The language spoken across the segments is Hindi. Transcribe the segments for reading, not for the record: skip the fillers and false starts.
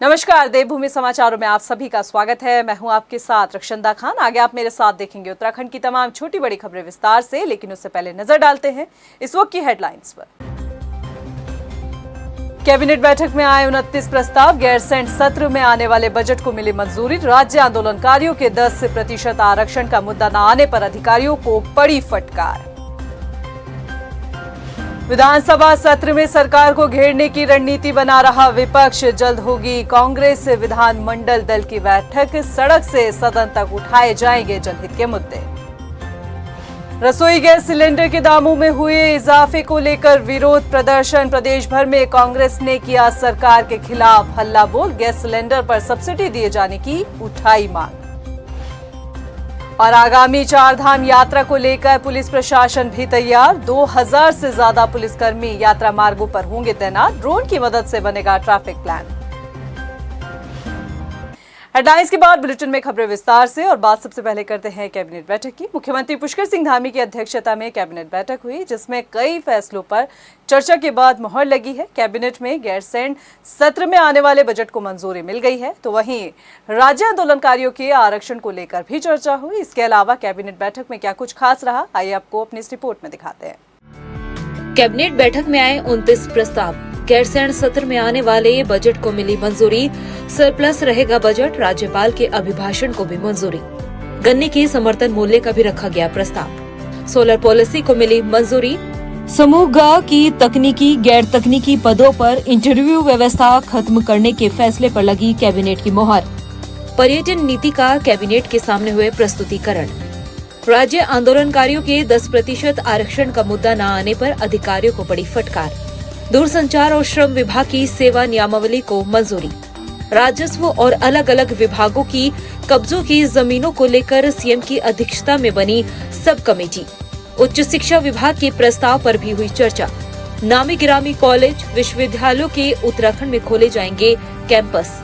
नमस्कार, देवभूमि समाचारों में आप सभी का स्वागत है। मैं हूं आपके साथ रक्षंदा खान। आगे आप मेरे साथ देखेंगे उत्तराखंड की तमाम छोटी बड़ी खबरें विस्तार से, लेकिन उससे पहले नजर डालते हैं इस वक्त की हेडलाइंस पर। कैबिनेट बैठक में आए 29 प्रस्ताव, गैरसैंण सत्र में आने वाले बजट को मिली मंजूरी। राज्य आंदोलनकारियों के 10% आरक्षण का मुद्दा न आने पर अधिकारियों को पड़ी फटकार। विधानसभा सत्र में सरकार को घेरने की रणनीति बना रहा विपक्ष। जल्द होगी कांग्रेस विधानमंडल दल की बैठक, सड़क से सदन तक उठाए जाएंगे जनहित के मुद्दे। रसोई गैस सिलेंडर के दामों में हुए इजाफे को लेकर विरोध प्रदर्शन। प्रदेश भर में कांग्रेस ने किया सरकार के खिलाफ हल्ला बोल। गैस सिलेंडर पर सब्सिडी दिए जाने की उठाई मांग। और आगामी 4 धाम यात्रा को लेकर पुलिस प्रशासन भी तैयार। 2000 से ज्यादा पुलिसकर्मी यात्रा मार्गों पर होंगे तैनात। ड्रोन की मदद से बनेगा ट्रैफिक प्लान। हेडलाइंस के बाद बुलेटिन में खबरें विस्तार से। और बात सबसे पहले करते हैं कैबिनेट बैठक की। मुख्यमंत्री पुष्कर सिंह धामी की अध्यक्षता में कैबिनेट बैठक हुई, जिसमें कई फैसलों पर चर्चा के बाद मुहर लगी है। कैबिनेट में गैरसैंण सत्र में आने वाले बजट को मंजूरी मिल गई है, तो वहीं राज्य आंदोलनकारियों के आरक्षण को लेकर भी चर्चा हुई। इसके अलावा कैबिनेट बैठक में क्या कुछ खास रहा, आइए आपको अपनी इस रिपोर्ट में दिखाते हैं। कैबिनेट बैठक में आए 29 प्रस्ताव, गैरसैंण सत्र में आने वाले बजट को मिली मंजूरी। सरप्लस रहेगा बजट, राज्यपाल के अभिभाषण को भी मंजूरी। गन्ने के समर्थन मूल्य का भी रखा गया प्रस्ताव। सोलर पॉलिसी को मिली मंजूरी। समूह ग की तकनीकी गैर तकनीकी पदों पर इंटरव्यू व्यवस्था खत्म करने के फैसले पर लगी कैबिनेट की मोहर। पर्यटन नीति का कैबिनेट के सामने हुए प्रस्तुतिकरण। राज्य आंदोलनकारियों के 10% आरक्षण का मुद्दा न आने पर अधिकारियों को पड़ी फटकार। दूरसंचार और श्रम विभाग की सेवा नियमावली को मंजूरी। राजस्व और अलग अलग विभागों की कब्जों की जमीनों को लेकर सीएम की अध्यक्षता में बनी सब कमेटी। उच्च शिक्षा विभाग के प्रस्ताव पर भी हुई चर्चा। नामी गिरामी कॉलेज विश्वविद्यालयों के उत्तराखंड में खोले जाएंगे कैंपस।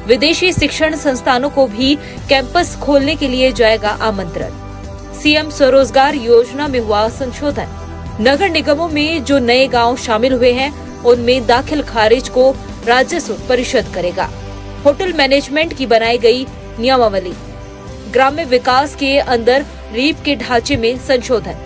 विदेशी शिक्षण संस्थानों को भी कैंपस खोलने के लिए जाएगा आमंत्रण। सीएम स्वरोजगार योजना में हुआ संशोधन। नगर निगमों में जो नए गांव शामिल हुए हैं, उनमें दाखिल खारिज को राजस्व परिषद करेगा। होटल मैनेजमेंट की बनाई गई नियमावली। ग्राम्य विकास के अंदर रीप के ढांचे में संशोधन।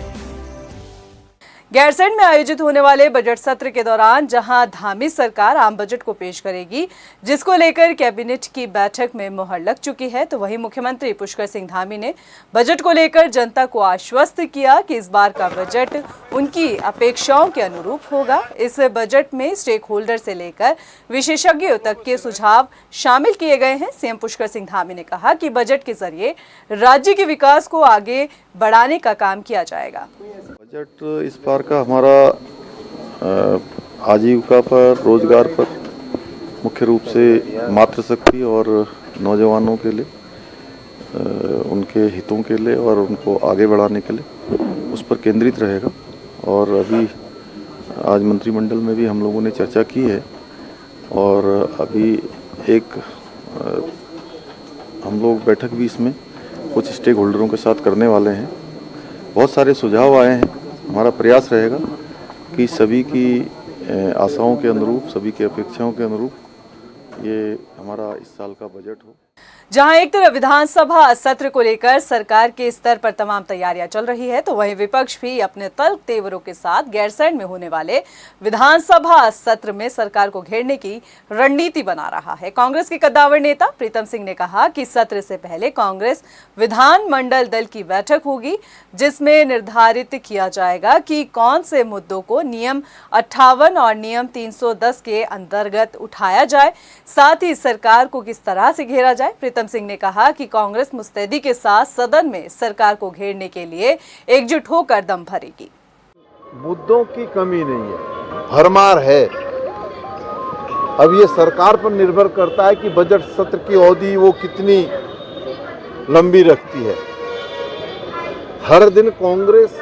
गैरसैंण में आयोजित होने वाले बजट सत्र के दौरान जहां धामी सरकार आम बजट को पेश करेगी, जिसको लेकर कैबिनेट की बैठक में मुहर लग चुकी है, तो वहीं मुख्यमंत्री पुष्कर सिंह धामी ने बजट को लेकर जनता को आश्वस्त किया कि इस बार का बजट उनकी अपेक्षाओं के अनुरूप होगा। इस बजट में स्टेक होल्डर से लेकर विशेषज्ञों तक के सुझाव शामिल किए गए हैं। सीएम पुष्कर सिंह धामी ने कहा कि बजट के जरिए राज्य के विकास को आगे बढ़ाने का काम किया जाएगा। बजट इस बार का हमारा आजीविका पर, रोजगार पर, मुख्य रूप से मातृशक्ति और नौजवानों के लिए, उनके हितों के लिए और उनको आगे बढ़ाने के लिए उस पर केंद्रित रहेगा। और अभी आज मंत्रिमंडल में भी हम लोगों ने चर्चा की है और अभी एक हम लोग बैठक भी इसमें कुछ स्टेक होल्डरों के साथ करने वाले हैं। बहुत सारे सुझाव आए हैं। हमारा प्रयास रहेगा कि सभी की आशाओं के अनुरूप, सभी की अपेक्षाओं के अनुरूप ये हमारा इस साल का बजट हो। जहां एक तरफ विधानसभा सत्र को लेकर सरकार के स्तर पर तमाम तैयारियां चल रही है, तो वहीं विपक्ष भी अपने तल्ख तेवरों के साथ गैरसैंण में होने वाले विधानसभा सत्र में सरकार को घेरने की रणनीति बना रहा है। कांग्रेस के कद्दावर नेता प्रीतम सिंह ने कहा कि सत्र से पहले कांग्रेस विधानमंडल दल की बैठक होगी, जिसमें निर्धारित किया जाएगा कि कौन से मुद्दों को नियम 58 और नियम 310 के अंतर्गत उठाया जाए, साथ ही सरकार को किस तरह से घेरा जाए। प्रीतम सिंह ने कहा कि कांग्रेस मुस्तैदी के साथ सदन में सरकार को घेरने के लिए एकजुट होकर दम भरेगी। मुद्दों की कमी नहीं है, भरमार है। अब ये सरकार पर निर्भर करता है कि बजट सत्र की अवधि वो कितनी लंबी रखती है। हर दिन कांग्रेस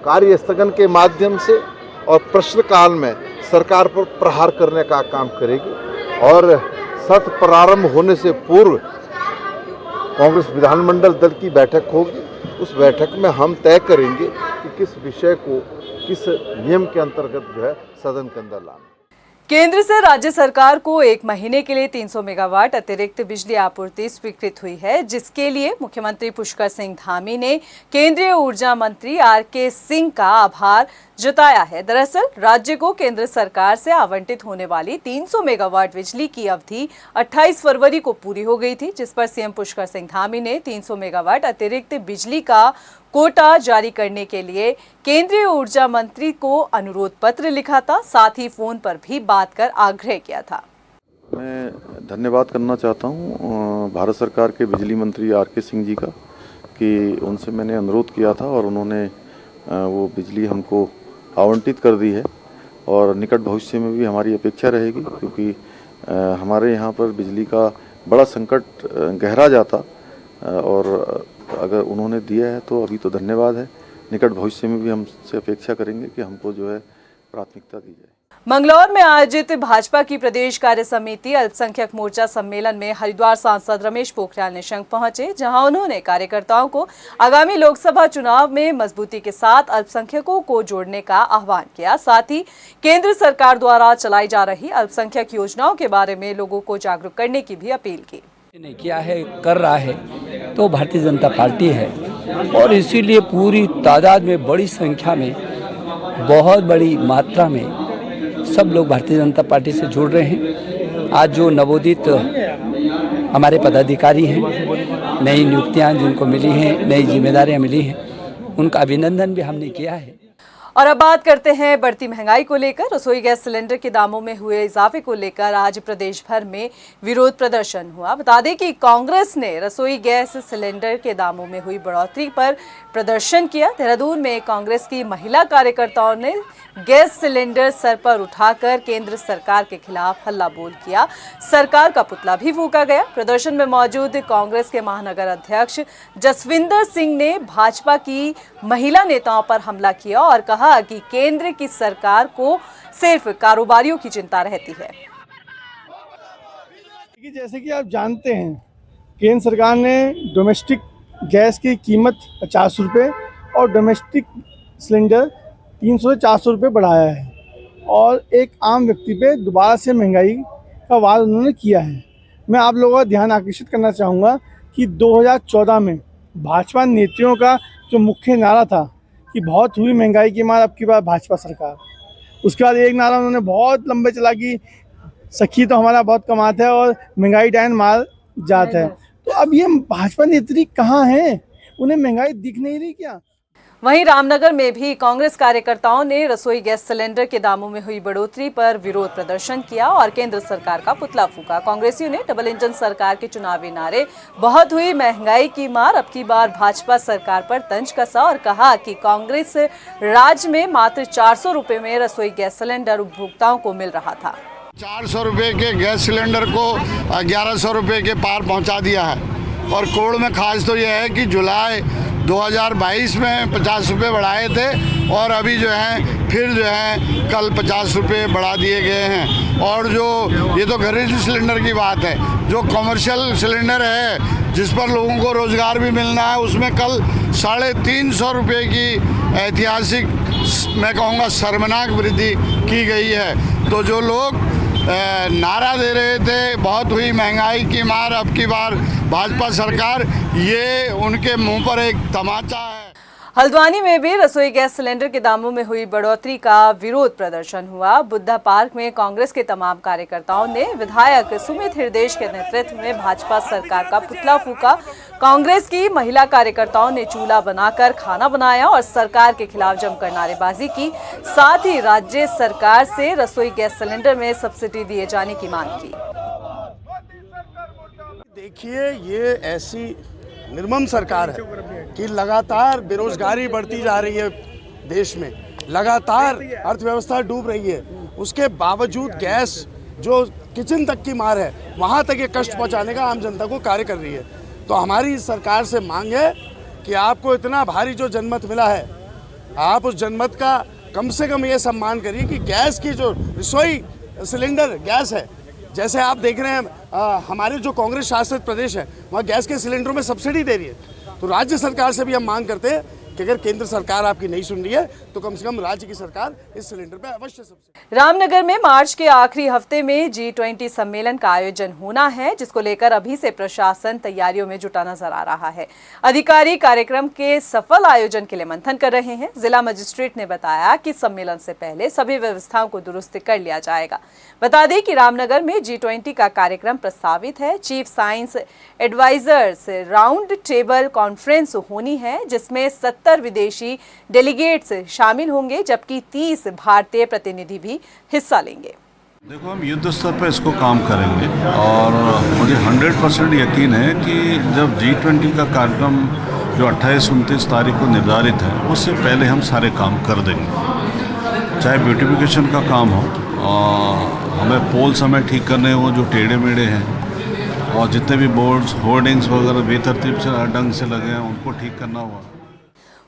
कार्य स्थगन के माध्यम से और प्रश्नकाल में सरकार पर प्रहार करने का काम करेगी और सत्र प्रारंभ होने से पूर्व कांग्रेस विधानमंडल दल की बैठक होगी। उस बैठक में हम तय करेंगे कि किस विषय को किस नियम के अंतर्गत जो है सदन के अंदर लाना। केंद्र से राज्य सरकार को 1 महीने के लिए 300 मेगावाट अतिरिक्त बिजली आपूर्ति स्वीकृत हुई है, जिसके लिए मुख्यमंत्री पुष्कर सिंह धामी ने केंद्रीय ऊर्जा मंत्री आर.के. सिंह का आभार जताया है। दरअसल राज्य को केंद्र सरकार से आवंटित होने वाली 300 मेगावाट बिजली की अवधि 28 फरवरी को पूरी हो गई थी, जिस पर सीएम पुष्कर सिंह धामी ने 300 मेगावाट अतिरिक्त बिजली का कोटा जारी करने के लिए केंद्रीय ऊर्जा मंत्री को अनुरोध पत्र लिखा था, साथ ही फोन पर भी बात कर आग्रह किया था। मैं धन्यवाद करना चाहता हूं भारत सरकार के बिजली मंत्री आर.के. सिंह जी का कि उनसे मैंने अनुरोध किया था और उन्होंने वो बिजली हमको आवंटित कर दी है और निकट भविष्य में भी हमारी अपेक्षा रहेगी, क्योंकि हमारे यहाँ पर बिजली का बड़ा संकट गहरा जाता और अगर उन्होंने दिया है तो अभी तो धन्यवाद है। निकट भविष्य में भी हमसे अपेक्षा करेंगे कि हमको जो है प्राथमिकता दी जाए। मंगलौर में आयोजित भाजपा की प्रदेश कार्य समिति अल्पसंख्यक मोर्चा सम्मेलन में हरिद्वार सांसद रमेश पोखरियाल निशंक पहुंचे, जहां उन्होंने कार्यकर्ताओं को आगामी लोकसभा चुनाव में मजबूती के साथ अल्पसंख्यकों को जोड़ने का आह्वान किया। साथ ही केंद्र सरकार द्वारा चलाई जा रही अल्पसंख्यक योजनाओं के बारे में लोगों को जागरूक करने की भी अपील की। नहीं किया है, कर रहा है तो भारतीय जनता पार्टी है और इसीलिए पूरी तादाद में, बड़ी संख्या में, बहुत बड़ी मात्रा में सब लोग भारतीय जनता पार्टी से जुड़ रहे हैं। आज जो नवोदित हमारे पदाधिकारी हैं, नई नियुक्तियां जिनको मिली हैं, नई जिम्मेदारियां मिली हैं, उनका अभिनंदन भी हमने किया है। और अब बात करते हैं बढ़ती महंगाई को लेकर। रसोई गैस सिलेंडर के दामों में हुए इजाफे को लेकर आज प्रदेश भर में विरोध प्रदर्शन हुआ। बता दें कि कांग्रेस ने रसोई गैस सिलेंडर के दामों में हुई बढ़ोतरी पर प्रदर्शन किया। देहरादून में कांग्रेस की महिला कार्यकर्ताओं ने गैस सिलेंडर सर पर उठाकर केंद्र सरकार के खिलाफ हल्ला बोल किया। सरकार का पुतला भी फूंका गया। प्रदर्शन में मौजूद कांग्रेस के महानगर अध्यक्ष जसविंदर सिंह ने भाजपा की महिला नेताओं पर हमला किया और कहा कि केंद्र की सरकार को सिर्फ कारोबारियों की चिंता रहती है। जैसे कि आप जानते हैं, केंद्र सरकार ने डोमेस्टिक गैस की कीमत 50 रुपये और डोमेस्टिक सिलेंडर 300 से 400 रुपये बढ़ाया है और एक आम व्यक्ति पे दोबारा से महंगाई का वार उन्होंने किया है। मैं आप लोगों का ध्यान आकर्षित करना चाहूँगा कि 2014 में भाजपा नेताओं का जो मुख्य नारा था कि बहुत हुई महंगाई की मार, अब की बार भाजपा सरकार। उसके बाद एक नारा उन्होंने बहुत लंबे चला कि सखी तो हमारा बहुत कमाता है और महंगाई डायन मार जाता है। तो अब ये भाजपा नेत्री कहाँ हैं? उन्हें महंगाई दिख नहीं रही क्या? वहीं रामनगर में भी कांग्रेस कार्यकर्ताओं ने रसोई गैस सिलेंडर के दामों में हुई बढ़ोतरी पर विरोध प्रदर्शन किया और केंद्र सरकार का पुतला फूंका। कांग्रेसियों ने डबल इंजन सरकार के चुनावी नारे, बहुत हुई महंगाई की मार, अब की बार भाजपा सरकार पर तंज कसा और कहा कि कांग्रेस राज में मात्र 400 रुपए में रसोई गैस सिलेंडर उपभोक्ताओं को मिल रहा था। 400 रुपए के गैस सिलेंडर को 1100 रुपए के पार पहुंचा दिया है और कोड़ में खास तो यह है कि जुलाई 2022 में 50 रुपये बढ़ाए थे और अभी जो है फिर जो है कल 50 रुपये बढ़ा दिए गए हैं। और जो ये तो घरेलू सिलेंडर की बात है, जो कमर्शियल सिलेंडर है जिस पर लोगों को रोज़गार भी मिलना है, उसमें कल 350 रुपये की ऐतिहासिक, मैं कहूँगा शर्मनाक वृद्धि की गई है। तो जो लोग नारा दे रहे थे बहुत हुई महंगाई की मार, अब की बार भाजपा सरकार, ये उनके मुंह पर एक तमाचा है। हल्द्वानी में भी रसोई गैस सिलेंडर के दामों में हुई बढ़ोतरी का विरोध प्रदर्शन हुआ। बुद्धा पार्क में कांग्रेस के तमाम कार्यकर्ताओं ने विधायक सुमित हृदयेश के नेतृत्व में भाजपा सरकार का पुतला फूंका। कांग्रेस की महिला कार्यकर्ताओं ने चूल्हा बनाकर खाना बनाया और सरकार के खिलाफ जमकर नारेबाजी की। साथ ही राज्य सरकार से रसोई गैस सिलेंडर में सब्सिडी दिए जाने की मांग की। देखिए, ये ऐसी निर्मम सरकार है कि लगातार बेरोजगारी बढ़ती जा रही है देश में, लगातार अर्थव्यवस्था डूब रही है, उसके बावजूद गैस जो किचन तक की मार है वहाँ तक ये कष्ट पहुँचाने का आम जनता को कार्य कर रही है। तो हमारी सरकार से मांग है कि आपको इतना भारी जो जनमत मिला है, आप उस जनमत का कम से कम ये सम्मान करिए कि गैस की जो रसोई सिलेंडर गैस है, जैसे आप देख रहे हैं हमारे जो कांग्रेस शासित प्रदेश है वहाँ गैस के सिलेंडरों में सब्सिडी दे रही है। तो राज्य सरकार से भी हम मांग करते हैं कि अगर केंद्र सरकार आपकी नहीं सुन रही है तो कम से कम राज्य की सरकार इस सिलेंडर पे अवश्य सबसे। रामनगर में मार्च के आखिरी हफ्ते में G20 सम्मेलन का आयोजन होना है, जिसको लेकर अभी से प्रशासन तैयारियों में जुटा नजर आ रहा है। अधिकारी कार्यक्रम के सफल आयोजन के लिए मंथन कर रहे हैं। जिला मजिस्ट्रेट ने बताया कि सम्मेलन से पहले सभी व्यवस्थाओं को दुरुस्त कर लिया जाएगा। बता दें कि रामनगर में G20 का कार्यक्रम प्रस्तावित है। Chief science advisers round table conference होनी है, जिसमें 70 विदेशी डेलीगेट्स शामिल होंगे, जबकि 30 भारतीय प्रतिनिधि भी हिस्सा लेंगे। देखो, हम युद्ध स्तर पर इसको काम करेंगे और मुझे 100% यकीन है कि जब G20 का कार्यक्रम जो 28-29 तारीख को निर्धारित है, उससे पहले हम सारे काम कर देंगे। चाहे ब्यूटिफिकेशन का काम हो, हमें पोल्स हमें ठीक करने हो जो टेढ़े मेढ़े हैं, और जितने भी बोर्ड्स होर्डिंग्स वगैरह बेतरतीब से ढंग से लगे हैं उनको ठीक करना हुआ।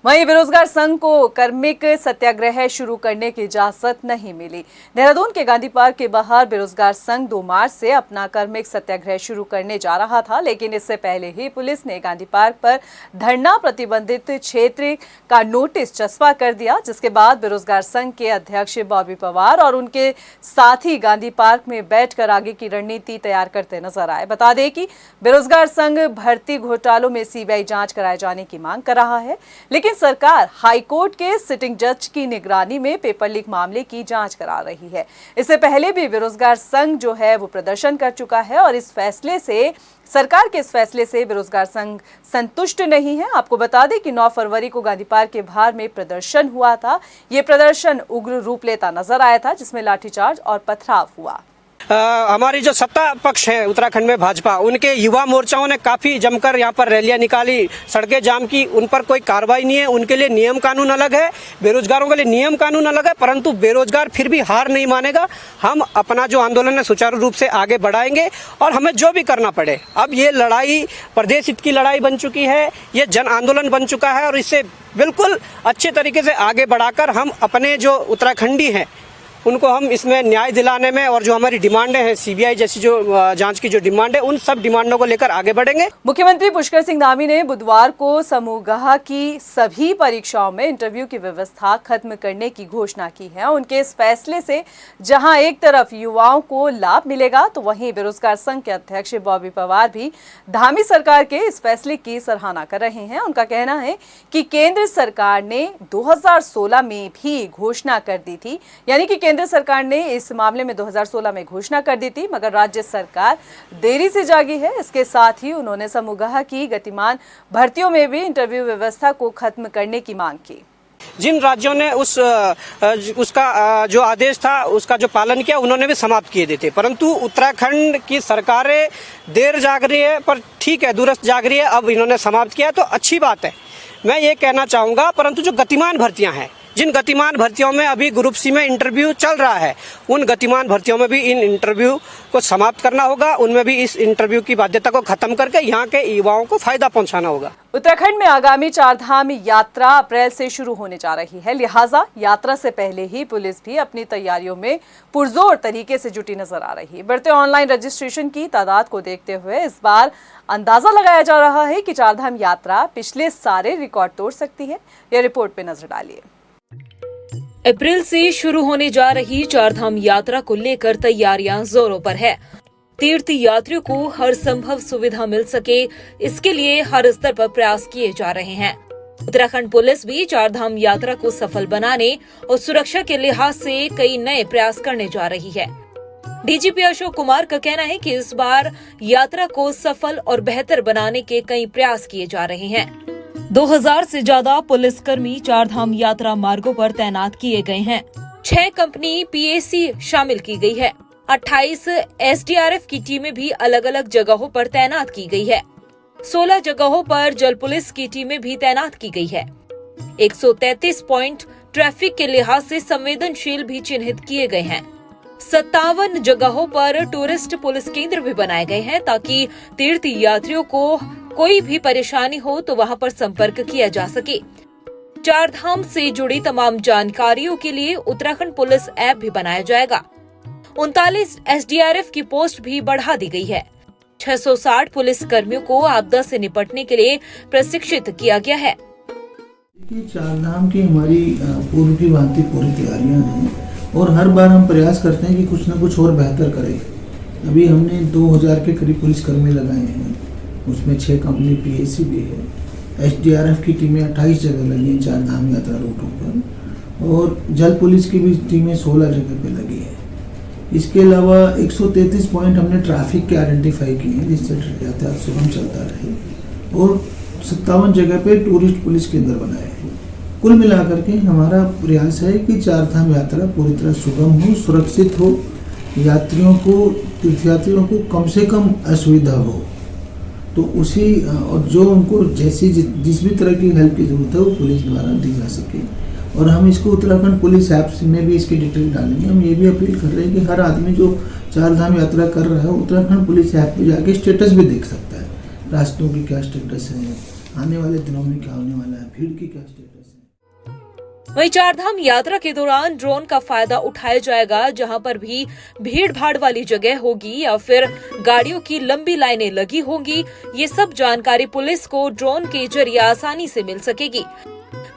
वहीं बेरोजगार संघ को कार्मिक सत्याग्रह शुरू करने की इजाजत नहीं मिली। देहरादून के गांधी पार्क के बाहर बेरोजगार संघ 2 मार्च से अपना कार्मिक सत्याग्रह शुरू करने जा रहा था, लेकिन इससे पहले ही पुलिस ने गांधी पार्क पर धरना प्रतिबंधित क्षेत्र का नोटिस चस्पा कर दिया, जिसके बाद बेरोजगार संघ के अध्यक्ष बॉबी पवार और उनके साथी गांधी पार्क में बैठकर आगे की रणनीति तैयार करते नजर आए। बता दें कि बेरोजगार संघ भर्ती घोटालों में CBI जांच कराए जाने की मांग कर रहा है, लेकिन सरकार हाईकोर्ट के सिटिंग जज की निगरानी में पेपर लीक मामले की जांच करा रही है। इससे पहले भी बेरोजगार संघ जो है वो प्रदर्शन कर चुका है और इस फैसले से, सरकार के इस फैसले से बेरोजगार संघ संतुष्ट नहीं है। आपको बता दें कि 9 फरवरी को गांधी पार्क के बाहर में प्रदर्शन हुआ था। ये प्रदर्शन उग्र रूप लेता नजर आया था, जिसमें लाठीचार्ज और पथराव हुआ। हमारी जो सत्ता पक्ष है उत्तराखंड में भाजपा, उनके युवा मोर्चाओं ने काफी जमकर यहाँ पर रैलियां निकाली, सड़कें जाम की। उन पर कोई कार्रवाई नहीं है। उनके लिए नियम कानून अलग है, बेरोजगारों के लिए नियम कानून अलग है, परंतु बेरोजगार फिर भी हार नहीं मानेगा। हम अपना जो आंदोलन है सुचारू रूप से आगे बढ़ाएंगे और हमें जो भी करना पड़े। अब ये लड़ाई प्रदेश हित की लड़ाई बन चुकी है, ये जन आंदोलन बन चुका है और इससे बिल्कुल अच्छे तरीके से आगे बढ़ाकर हम अपने जो उत्तराखंडी हैं उनको हम इसमें न्याय दिलाने में, और जो हमारी डिमांडें हैं CBI जैसी जो जांच की जो डिमांड है, उन सब डिमांडों को लेकर आगे बढ़ेंगे। मुख्यमंत्री पुष्कर सिंह धामी ने बुधवार को समूह की सभी परीक्षाओं में इंटरव्यू की व्यवस्था खत्म करने की घोषणा की है। उनके इस फैसले से जहां एक तरफ युवाओं को लाभ मिलेगा, तो वहीं बेरोजगार संघ के अध्यक्ष बॉबी पवार भी धामी सरकार के इस फैसले की सराहना कर रहे हैं। उनका कहना है कि केंद्र सरकार ने 2016 में भी घोषणा कर दी थी, यानी कि केंद्र सरकार ने इस मामले में 2016 में घोषणा कर दी थी, मगर राज्य सरकार देरी से जागी है। इसके साथ ही उन्होंने समूह की गतिमान भर्तियों में भी इंटरव्यू व्यवस्था को खत्म करने की मांग की। जिन राज्यों ने उसका जो आदेश था उसका जो पालन किया, उन्होंने भी समाप्त किए थे, परंतु उत्तराखंड की सरकारें देर जाग रही है, पर ठीक है, दूरस्थ जाग रही है। अब इन्होंने समाप्त किया तो अच्छी बात है, मैं ये कहना चाहूँगा। परंतु जो गतिमान भर्तियां हैं, जिन गतिमान भर्तियों में अभी ग्रुप C में इंटरव्यू चल रहा है, उन गतिमान भर्तियों में भी इन इंटरव्यू को समाप्त करना होगा। उनमें भी इस इंटरव्यू की बाध्यता को खत्म करके यहाँ के युवाओं को फायदा पहुँचाना होगा। उत्तराखंड में आगामी 4 धाम यात्रा अप्रैल से शुरू होने जा रही है, लिहाजा यात्रा से पहले ही पुलिस भी अपनी तैयारियों में पुरजोर तरीके से जुटी नजर आ रही है। बढ़ते ऑनलाइन रजिस्ट्रेशन की तादाद को देखते हुए इस बार अंदाजा लगाया जा रहा है कि 4 धाम यात्रा पिछले सारे रिकॉर्ड तोड़ सकती है। यह रिपोर्ट पे नजर डालिए। अप्रैल से शुरू होने जा रही 4 धाम यात्रा को लेकर तैयारियां जोरों पर है। तीर्थ यात्रियों को हर संभव सुविधा मिल सके, इसके लिए हर स्तर पर प्रयास किए जा रहे हैं। उत्तराखंड पुलिस भी 4 धाम यात्रा को सफल बनाने और सुरक्षा के लिहाज से कई नए प्रयास करने जा रही है। DGP अशोक कुमार का कहना है कि इस बार यात्रा को सफल और बेहतर बनाने के कई प्रयास किए जा रहे हैं। 2000 से ज्यादा पुलिसकर्मी 4 धाम यात्रा मार्गों पर तैनात किए गए हैं। 6 कंपनी PAC शामिल की गई है। 28 SDRF की टीमें भी अलग अलग जगहों पर तैनात की गई है। 16 जगहों पर जल पुलिस की टीमें भी तैनात की गई है। 133 पॉइंट ट्रैफिक के लिहाज से संवेदनशील भी चिन्हित किए गए हैं। 57 जगहों पर टूरिस्ट पुलिस केंद्र भी बनाए गए हैं, ताकि तीर्थ यात्रियों को कोई भी परेशानी हो तो वहां पर संपर्क किया जा सके। 4 धाम से जुड़ी तमाम जानकारियों के लिए उत्तराखंड पुलिस ऐप भी बनाया जाएगा। 39 SDRF की पोस्ट भी बढ़ा दी गई है। 660 पुलिस कर्मियों को आपदा से निपटने के लिए प्रशिक्षित किया गया है। देखिए, चारधाम की हमारी पूर्व की भांति पूरी तैयारियां हैं और हर बार हम प्रयास करते हैं कि कुछ ना कुछ और बेहतर करें। अभी हमने 2000 के करीब पुलिसकर्मी लगाए हैं, उसमें 6 कंपनी पीएसी भी है। एसडीआरएफ की टीमें 28 जगह लगी हैं चारधाम यात्रा रूटों पर, और जल पुलिस की भी टीमें 16 जगह पे लगी है। इसके अलावा 133 पॉइंट हमने ट्रैफिक के आइडेंटिफाई किए हैं जिससे यातायात सुगम चलता रहे, और 57 जगह पे टूरिस्ट पुलिस केंद्र बनाए हैं। कुल मिलाकर के हमारा प्रयास है कि चारधाम यात्रा पूरी तरह सुगम हो, सुरक्षित हो, यात्रियों को, तीर्थयात्रियों को कम से कम असुविधा हो। तो उसी और जो उनको जिस भी तरह की हेल्प की जरूरत है वो पुलिस द्वारा दी जा सके। और हम इसको उत्तराखंड पुलिस ऐप्स में भी इसकी डिटेल डालेंगे। हम ये भी अपील कर रहे हैं कि हर आदमी जो चारधाम यात्रा कर रहा है उत्तराखंड पुलिस ऐप पे जाके स्टेटस भी देख सकता है, रास्तों की क्या स्टेटस है, आने वाले दिनों में क्या होने वाला है, भीड़ की क्या स्टेटस है। वहीं चारधाम यात्रा के दौरान ड्रोन का फायदा उठाया जाएगा, जहां पर भी भीड़ भाड़ वाली जगह होगी या फिर गाड़ियों की लंबी लाइनें लगी होंगी, ये सब जानकारी पुलिस को ड्रोन के जरिए आसानी से मिल सकेगी।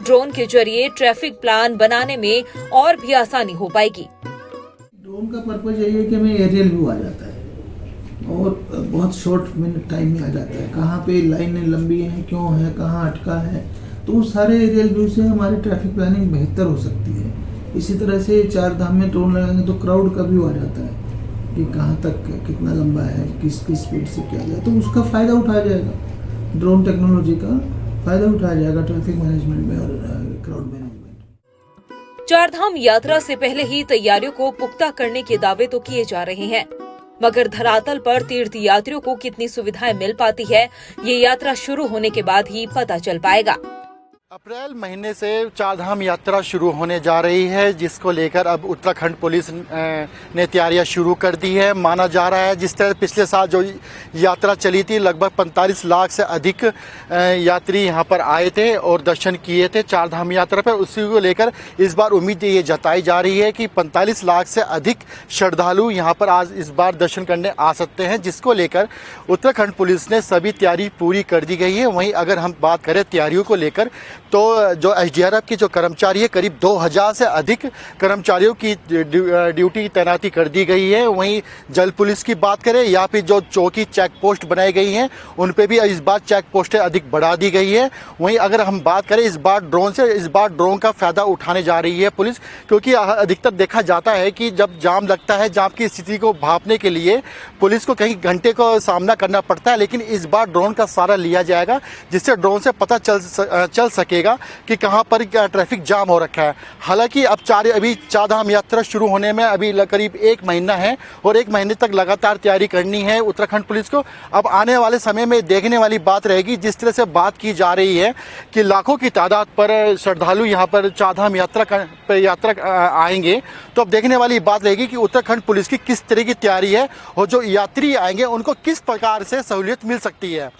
ड्रोन के जरिए ट्रैफिक प्लान बनाने में और भी आसानी हो पाएगी। ड्रोन का पर्पज यही है कि हमें एरियल व्यू आ जाता है और बहुत शॉर्ट मिनट टाइम में आ जाता है, कहाँ पे लाइनें लंबी हैं, क्यों है, कहाँ अटका है, तो सारे एरियल व्यू से हमारी ट्रैफिक प्लानिंग बेहतर हो सकती है। इसी तरह से चारधाम में ड्रोन लगाएंगे तो क्राउड का व्यू आ जाता है कि कहाँ तक कितना लंबा है, किस स्पीड से किया जाए, तो उसका फ़ायदा उठाया जाएगा। ड्रोन टेक्नोलॉजी का फ़ायदा उठाया जाएगा ट्रैफिक मैनेजमेंट में और क्राउड मैनेजमेंट। चारधाम यात्रा से पहले ही तैयारियों को पुख्ता करने के दावे तो किए जा रहे हैं, मगर धरातल पर तीर्थ यात्रियों को कितनी सुविधाएं मिल पाती है, ये यात्रा शुरू होने के बाद ही पता चल पाएगा। अप्रैल महीने से चारधाम यात्रा शुरू होने जा रही है, जिसको लेकर अब उत्तराखंड पुलिस ने तैयारियां शुरू कर दी है। माना जा रहा है जिस तरह पिछले साल जो यात्रा चली थी, लगभग 45 लाख से अधिक यात्री यहां पर आए थे और दर्शन किए थे चारधाम यात्रा पर। उसी को लेकर इस बार उम्मीद ये जताई जा रही है कि 45 लाख से अधिक श्रद्धालु यहां पर आज इस बार दर्शन करने आ सकते हैं, जिसको लेकर उत्तराखंड पुलिस ने सभी तैयारी पूरी कर दी गई है। वहीं अगर हम बात करें तैयारियों को लेकर, तो जो एसडीआरएफ के जो कर्मचारी है, करीब 2000 से अधिक कर्मचारियों की ड्यूटी तैनाती कर दी गई है। वहीं जल पुलिस की बात करें या फिर जो चौकी चेक पोस्ट बनाई गई हैं, उन पे भी इस बार चेक पोस्टें अधिक बढ़ा दी गई है। वहीं अगर हम बात करें इस बार ड्रोन का फ़ायदा उठाने जा रही है पुलिस, क्योंकि अधिकतर देखा जाता है कि जब जाम लगता है, जाम की स्थिति को भांपने के लिए पुलिस को कई घंटे का सामना करना पड़ता है, लेकिन इस बार ड्रोन का सहारा लिया जाएगा, जिससे ड्रोन से पता चल सकेगा कि कहां पर ट्रैफिक जाम हो रखा है। हालांकि अभी चारधाम यात्रा शुरू होने में अभी करीब 1 महीना है और 1 महीने तक लगातार तैयारी करनी है उत्तराखंड पुलिस को। अब आने वाले समय में देखने वाली बात रहेगी, जिस तरह से बात की जा रही है कि लाखों की तादाद पर श्रद्धालु यहां पर चारधाम यात्रा आएंगे, तो अब देखने वाली बात रहेगी कि उत्तराखंड पुलिस की किस तरह की तैयारी है और जो यात्री आएंगे उनको किस प्रकार से सहूलियत मिल सकती है।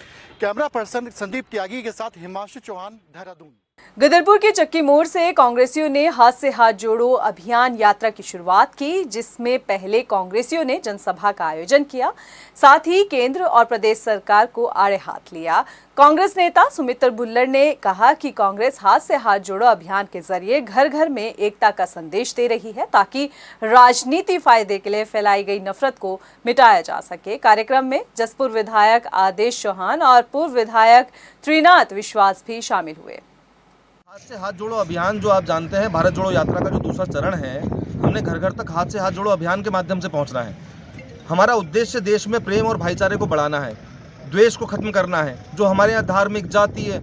कैमरा पर्सन संदीप त्यागी के साथ हिमांशु चौहान, देहरादून। गदरपुर के चक्की मोड़ से कांग्रेसियों ने हाथ से हाथ जोड़ो अभियान यात्रा की शुरुआत की, जिसमें पहले कांग्रेसियों ने जनसभा का आयोजन किया, साथ ही केंद्र और प्रदेश सरकार को आड़े हाथ लिया। कांग्रेस नेता सुमित्र भुल्लर ने कहा कि कांग्रेस हाथ से हाथ जोड़ो अभियान के जरिए घर घर में एकता का संदेश दे रही है, ताकि राजनीति फायदे के लिए फैलाई गई नफरत को मिटाया जा सके। कार्यक्रम में जसपुर विधायक आदेश चौहान और पूर्व विधायक त्रिनाथ विश्वास भी शामिल हुए। हाथ से हाथ जोड़ो अभियान जो आप जानते हैं, भारत जोड़ो यात्रा का जो दूसरा चरण है, हमने घर घर तक हाथ से हाथ जोड़ो अभियान के माध्यम से पहुंचना है। हमारा उद्देश्य देश में प्रेम और भाईचारे को बढ़ाना है, द्वेष को खत्म करना है। जो हमारे यहाँ धार्मिक, जातीय,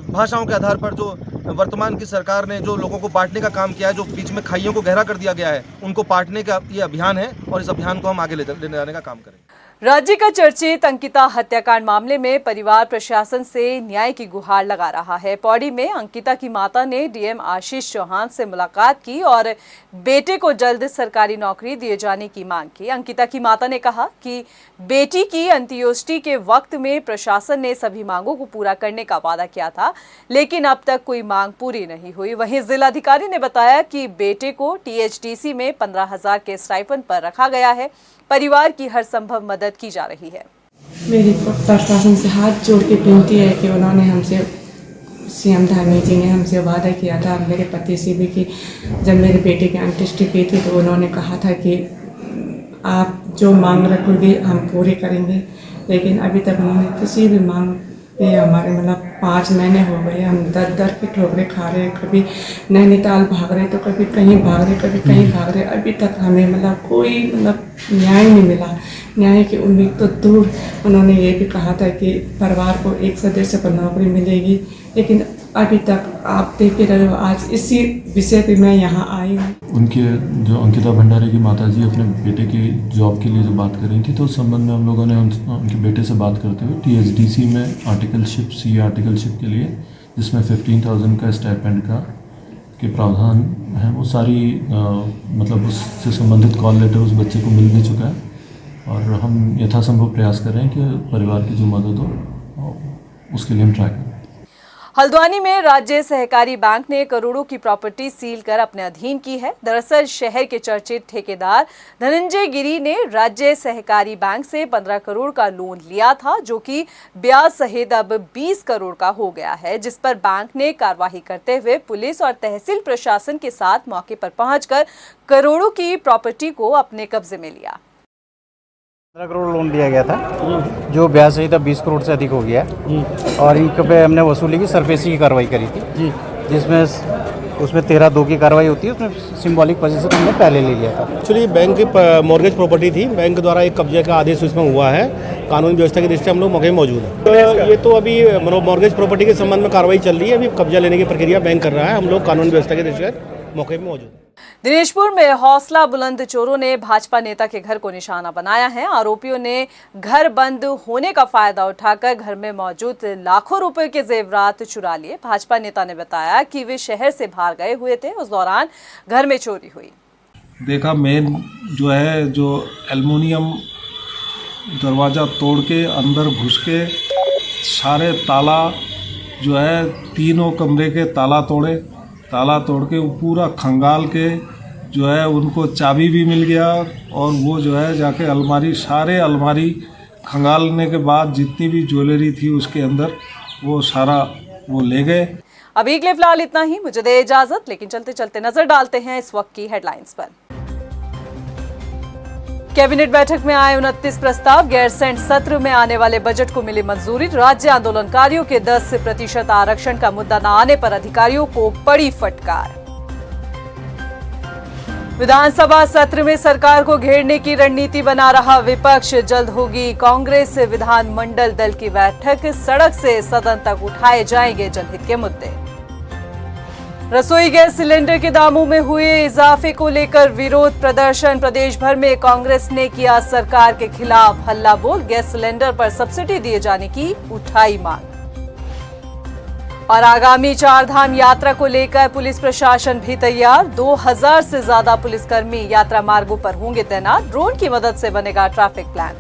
भाषाओं के आधार पर जो वर्तमान की सरकार ने जो लोगों को बांटने का काम किया है, जो बीच में खाइयों को गहरा कर दिया गया है, उनको बांटने का ये अभियान है और इस अभियान को हम आगे ले जाने का काम करेंगे। राज्य का चर्चित अंकिता हत्याकांड मामले में परिवार प्रशासन से न्याय की गुहार लगा रहा है। पौड़ी में अंकिता की माता ने डीएम आशीष चौहान से मुलाकात की और बेटे को जल्द सरकारी नौकरी दिए जाने की मांग की। अंकिता की माता ने कहा कि बेटी की अंत्योष्टि के वक्त में प्रशासन ने सभी मांगों को पूरा करने का वादा किया था, लेकिन अब तक कोई मांग पूरी नहीं हुई। वहीं जिलाधिकारी ने बताया कि बेटे को टीएचडीसी में 15,000 के स्टाइपेंड पर रखा गया है। परिवार की हर संभव मदद की जा रही है। मेरी प्रशासन से हाथ जोड़ के विनती है कि उन्होंने हमसे सीएम धामी जी ने हमसे वादा किया था, मेरे पति से भी, कि जब मेरे बेटे की अंत्येष्टि की थी तो उन्होंने कहा था कि आप जो मांग रखोगे हम पूरे करेंगे। लेकिन अभी तक उन्होंने किसी भी मांग पे, हमारे मतलब 5 महीने हो गए, हम दर की ठोकरें खा रहे हैं। कभी नैनीताल भाग रहे तो कभी कहीं भाग रहे, कभी कहीं भाग रहे। अभी तक हमें मतलब कोई न्याय नहीं मिला। न्याय की उम्मीद तो दूर। उन्होंने ये भी कहा था कि परिवार को एक सदस्य को नौकरी मिलेगी, लेकिन अभी तक आप देख ही रहे हो। आज इसी विषय पे मैं यहाँ आई हूँ। उनके जो अंकिता भंडारी की माताजी अपने बेटे की जॉब के लिए जो बात कर रही थी, तो उस संबंध में हम लोगों ने उनके बेटे से बात करते हुए THDC में आर्टिकलशिप, CA आर्टिकलशिप के लिए, जिसमें 15,000 का स्टाइपेंड का के प्रावधान है, वो सारी मतलब उससे संबंधित कॉल लेटर उस बच्चे को मिल भी चुका है। और हम यथासंभव प्रयास कर रहे हैं कि परिवार की जो मदद हो उसके लिए हम ट्राई करें। हल्द्वानी में राज्य सहकारी बैंक ने करोड़ों की प्रॉपर्टी सील कर अपने अधीन की है। दरअसल शहर के चर्चित ठेकेदार धनंजय गिरी ने राज्य सहकारी बैंक से 15 करोड़ का लोन लिया था, जो कि ब्याज सहित अब 20 करोड़ का हो गया है, जिस पर बैंक ने कार्रवाई करते हुए पुलिस और तहसील प्रशासन के साथ मौके पर पहुंचकर करोड़ों की प्रॉपर्टी को अपने कब्जे में लिया। 15 करोड़ लोन दिया गया था, जो ब्याज सहित 20 करोड़ से अधिक हो गया, और इनके पे हमने वसूली की सरफेसी की कार्रवाई करी थी, जिसमें उसमें 13(2) की कार्रवाई होती है। उसमें सिंबॉलिक पोजीशन हमने पहले ले लिया था। एक्चुअली बैंक की मॉर्गेज प्रॉपर्टी थी, बैंक द्वारा एक कब्जे का आदेश उसमें हुआ है। कानूनी व्यवस्था की दृष्टि से हम लोग मौके में मौजूद हैं। तो ये तो अभी मॉर्गेज प्रॉपर्टी के संबंध में कार्रवाई चल रही है। अभी कब्जा लेने की प्रक्रिया बैंक कर रहा है। हम लोग कानूनी व्यवस्था की दृष्टि से मौके में मौजूद हैं। दिनेशपुर में हौसला बुलंद चोरों ने भाजपा नेता के घर को निशाना बनाया है। आरोपियों ने घर बंद होने का फायदा उठाकर घर में मौजूद लाखों रुपए के जेवरात चुरा लिए। भाजपा नेता ने बताया कि वे शहर से बाहर गए हुए थे, उस दौरान घर में चोरी हुई। देखा मेन जो है, जो एल्युमिनियम दरवाज़ा तोड़ के अंदर घुस के सारे ताला जो है, तीनों कमरे के ताला तोड़ के वो पूरा खंगाल के जो है, उनको चाबी भी मिल गया। और वो जो है जाके सारे अलमारी खंगालने के बाद जितनी भी ज्वेलरी थी उसके अंदर, वो सारा वो ले गए। अभी के लिए फिलहाल इतना ही, मुझे दे इजाजत। लेकिन चलते चलते नजर डालते हैं इस वक्त की हेडलाइंस पर। कैबिनेट बैठक में आए 29 प्रस्ताव। गैरसैंण सत्र में आने वाले बजट को मिली मंजूरी। राज्य आंदोलनकारियों के 10% आरक्षण का मुद्दा न आने पर अधिकारियों को पड़ी फटकार। विधानसभा सत्र में सरकार को घेरने की रणनीति बना रहा विपक्ष। जल्द होगी कांग्रेस विधानमंडल दल की बैठक। सड़क से सदन तक उठाए जाएंगे जनहित के मुद्दे। रसोई गैस सिलेंडर के दामों में हुए इजाफे को लेकर विरोध प्रदर्शन। प्रदेश भर में कांग्रेस ने किया सरकार के खिलाफ हल्ला बोल। गैस सिलेंडर पर सब्सिडी दिए जाने की उठाई मांग। और आगामी 4 धाम यात्रा को लेकर पुलिस प्रशासन भी तैयार। 2000 से ज्यादा पुलिसकर्मी यात्रा मार्गों पर होंगे तैनात। ड्रोन की मदद से बनेगा ट्रैफिक प्लान।